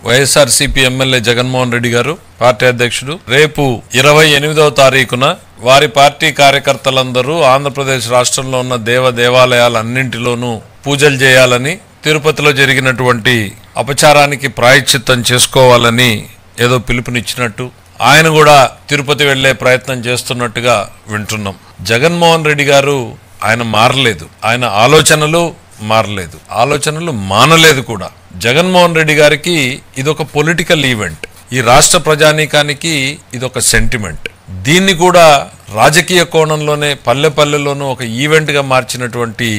YSRCP MLA Jaganmohan Reddy గారు party అధ్యక్షుడు రేపు 28వ తారీఖున వారి పార్టీ కార్యకర్తలందరూ ఆంధ్రప్రదేశ్ రాష్ట్రంలో ఉన్న దేవాలయాలన్నింటిలోనూ పూజలు చేయాలని, తిరుపతిలో జరిగినటువంటి అపచారానికి ప్రాయశ్చిత్తం చేసుకోవాలని ఏదో పిలుపునిచ్చినట్టు ఆయన కూడా తిరుపతి వెళ్లే ప్రయత్నం చేస్తున్నట్టుగా వింటున్నాం. జగన్మోహన్ రెడ్డి గారు ఆయన మారలేదు, ఆయన ఆలోచనలు మారలేదు, ఆలోచనలు మానలేదు కూడా. జగన్మోహన్ రెడ్డి గారికి ఇదొక పొలిటికల్ ఈవెంట్, ఈ రాష్ట్ర ప్రజానీకానికి ఇదొక సెంటిమెంట్. దీన్ని కూడా రాజకీయ కోణంలోనే పల్లెపల్లెలోనూ ఒక ఈవెంట్ గా మార్చినటువంటి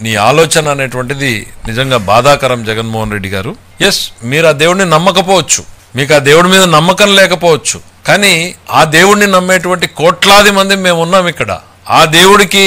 నీ ఆలోచన అనేటువంటిది నిజంగా బాధాకరం జగన్మోహన్ రెడ్డి గారు. ఎస్, మీరు ఆ దేవుడిని నమ్మకపోవచ్చు, మీకు ఆ దేవుడి మీద నమ్మకం లేకపోవచ్చు, కానీ ఆ దేవుడిని నమ్మేటువంటి కోట్లాది మంది మేము ఉన్నాం ఇక్కడ. ఆ దేవుడికి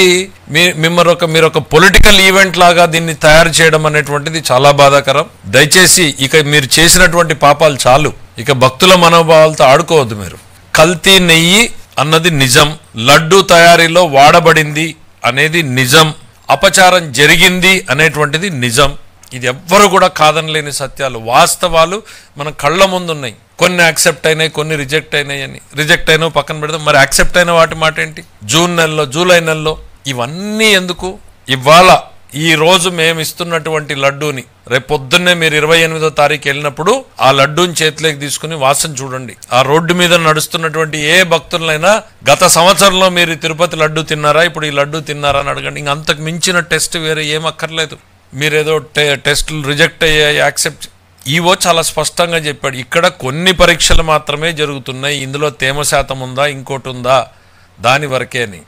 మీరు ఒక పొలిటికల్ ఈవెంట్ లాగా దీన్ని తయారు చేయడం అనేటువంటిది చాలా బాధాకరం. దయచేసి ఇక మీరు చేసినటువంటి పాపాలు చాలు, ఇక భక్తుల మనోభావాలతో ఆడుకోవద్దు. మీరు కల్తీ నెయ్యి అన్నది నిజం, లడ్డూ తయారీలో వాడబడింది అనేది నిజం, అపచారం జరిగింది అనేటువంటిది నిజం. ఇది ఎవ్వరు కూడా కాదనలేని సత్యాలు, వాస్తవాలు మన కళ్ళ ముందున్నాయి. కొన్ని యాక్సెప్ట్ అయినాయి, కొన్ని రిజెక్ట్ అయినాయి అని. రిజెక్ట్ అయినా పక్కన పెడదాం, మరి యాక్సెప్ట్ అయిన వాటి మాట ఏంటి? జూన్ నెలలో, జూలై నెలలో ఇవన్నీ ఎందుకు? ఇవాళ ఈ రోజు మేము ఇస్తున్నటువంటి లడ్డూని రేపు పొద్దున్నే మీరు 28వ తారీఖు వెళ్ళినప్పుడు ఆ లడ్డూని చేతిలోకి తీసుకుని వాసన చూడండి. ఆ రోడ్డు మీద నడుస్తున్నటువంటి ఏ భక్తులైనా గత సంవత్సరంలో మీరు తిరుపతి లడ్డూ తిన్నారా, ఇప్పుడు ఈ లడ్డూ తిన్నారా అని అడగండి. ఇంక అంతకు మించిన టెస్ట్ వేరే ఏం అక్కర్లేదు. మీరేదో టెస్టులు రిజెక్ట్ అయ్యాయి, యాక్సెప్ట్. ఈవో చాలా స్పష్టంగా చెప్పాడు, ఇక్కడ కొన్ని పరీక్షలు మాత్రమే జరుగుతున్నాయి, ఇందులో తేమ శాతం ఉందా ఇంకోటి ఉందా దాని వరకే అని.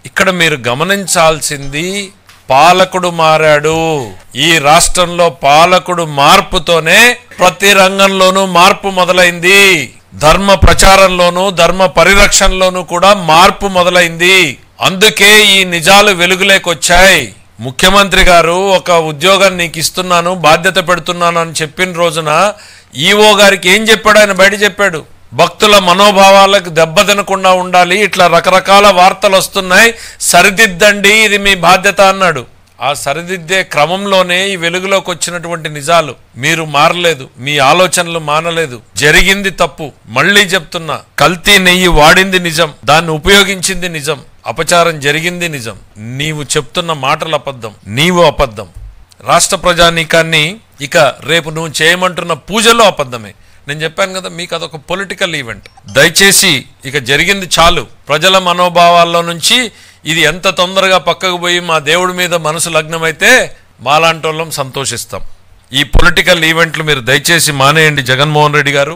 ఇక్కడ మీరు గమనించాల్సింది, పాలకుడు మారాడు. ఈ రాష్ట్రంలో పాలకుడు మార్పుతోనే ప్రతి రంగంలోనూ మార్పు మొదలైంది. ధర్మ ప్రచారంలోనూ ధర్మ పరిరక్షణలోనూ కూడా మార్పు మొదలైంది. అందుకే ఈ నిజాలు వెలుగులేకొచ్చాయి. ముఖ్యమంత్రి గారు ఒక ఉద్యోగం నీకు ఇస్తున్నాను, బాధ్యత పెడుతున్నాను అని చెప్పిన రోజున ఈవో గారికి ఏం చెప్పాడు? ఆయన బయట చెప్పాడు, భక్తుల మనోభావాలకు దెబ్బతినకుండా ఉండాలి, ఇట్లా రకరకాల వార్తలు వస్తున్నాయి, సరిదిద్దండి, ఇది మీ బాధ్యత అన్నాడు. ఆ సరిదిద్దే క్రమంలోనే ఈ వెలుగులోకి వచ్చినటువంటి నిజాలు. మీరు మారలేదు, మీ ఆలోచనలు మానలేదు, జరిగింది తప్పు. మళ్ళీ చెప్తున్నా, కల్తీ నెయ్యి వాడింది నిజం, దాన్ని ఉపయోగించింది నిజం, అపచారం జరిగింది నిజం. నీవు చెప్తున్న మాటలు అబద్ధం, నీవు అబద్ధం. రాష్ట్ర ప్రజానీకాన్ని ఇక రేపు నువ్వు చేయమంటున్న పూజలో అబద్ధమే. నేను చెప్పాను కదా, మీకు అదొక పొలిటికల్ ఈవెంట్. దయచేసి ఇక జరిగింది చాలు. ప్రజల మనోభావాల్లో నుంచి ఇది ఎంత తొందరగా పక్కకు పోయి మా దేవుడి మీద మనసు లగ్నమైతే మాలాంటి వాళ్ళం సంతోషిస్తాం. ఈ పొలిటికల్ ఈవెంట్లు మీరు దయచేసి మానేయండి జగన్మోహన్ రెడ్డి గారు.